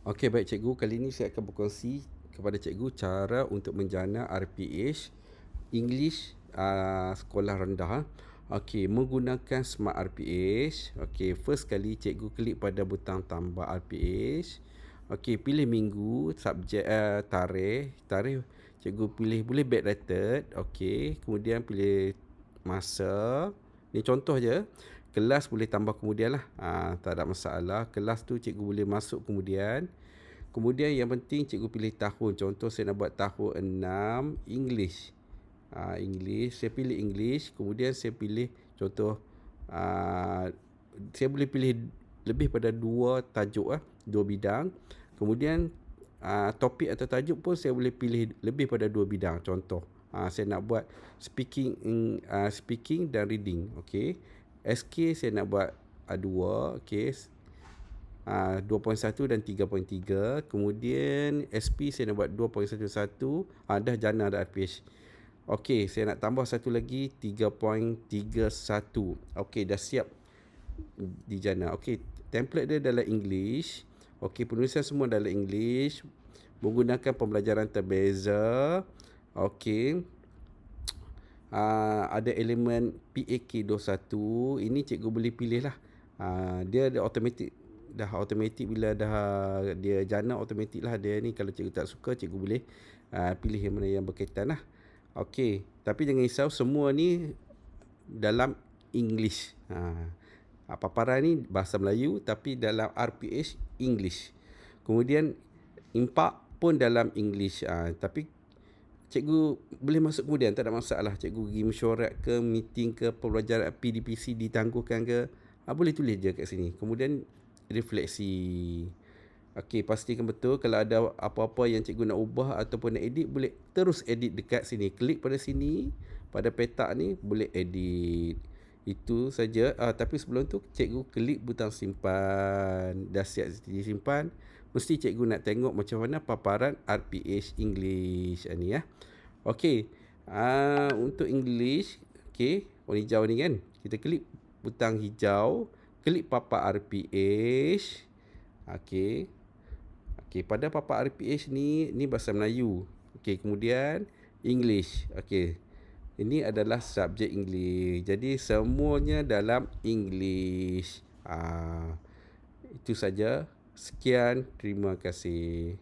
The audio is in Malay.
Okey, baik cikgu. Kali ini saya akan berkongsi kepada cikgu cara untuk menjana RPH English sekolah rendah. Okey, menggunakan Smart RPH. Okey, first kali cikgu klik pada butang tambah RPH. Okey, pilih minggu, subjek, tarikh. Tarikh cikgu pilih boleh backdated. Okey, kemudian pilih masa. Ni contoh je. Kelas boleh tambah kemudian lah. Tak ada masalah. Kelas tu cikgu boleh masuk kemudian. Kemudian yang penting cikgu pilih tahun. Contoh saya nak buat tahun 6 English. English, saya pilih English. Kemudian saya pilih contoh, saya boleh pilih lebih pada dua tajuk, dua bidang. Kemudian topik atau tajuk pun saya boleh pilih lebih pada dua bidang. Contoh, saya nak buat speaking dan reading. Okey. SK saya nak buat dua. Okey. 2.1 dan 3.3. Kemudian SP saya nak buat 2.11. Dah jana dah RPH. Okey, saya nak tambah satu lagi 3.31. Okey, dah siap dijana. Okey, template dia dalam English. Okey, penulisan semua dalam English menggunakan pembelajaran terbeza. Okey. Ada elemen PAK 21. Ini cikgu boleh pilih lah. Dia automatic bila dah dia jana automatic lah dia ni. Kalau cikgu tak suka, cikgu boleh pilih yang mana yang berkaitan lah. Okey, tapi jangan risau, semua ni dalam English. Paparan ni bahasa Melayu tapi dalam RPH English. Kemudian impak pun dalam English. Tapi cikgu boleh masuk kemudian, tak ada masalah. Cikgu pergi mesyuarat ke, meeting ke, pembelajaran PDPC ditangguhkan ke, boleh tulis je kat sini. Kemudian refleksi. Okey, pastikan betul. Kalau ada apa-apa yang cikgu nak ubah ataupun nak edit, boleh terus edit dekat sini. Klik pada sini, pada petak ni boleh edit. Itu saja. Tapi sebelum tu cikgu klik butang simpan. Dah siap disimpan. Mesti cikgu nak tengok macam mana paparan RPH English ni ya. Okey. Untuk English, okey, warna hijau ni kan. Kita klik butang hijau, klik papan RPH. Okey. Okey, pada papan RPH ni bahasa Melayu. Okey, kemudian English. Okey. Ini adalah subjek English. Jadi semuanya dalam English. Itu saja. Sekian, terima kasih.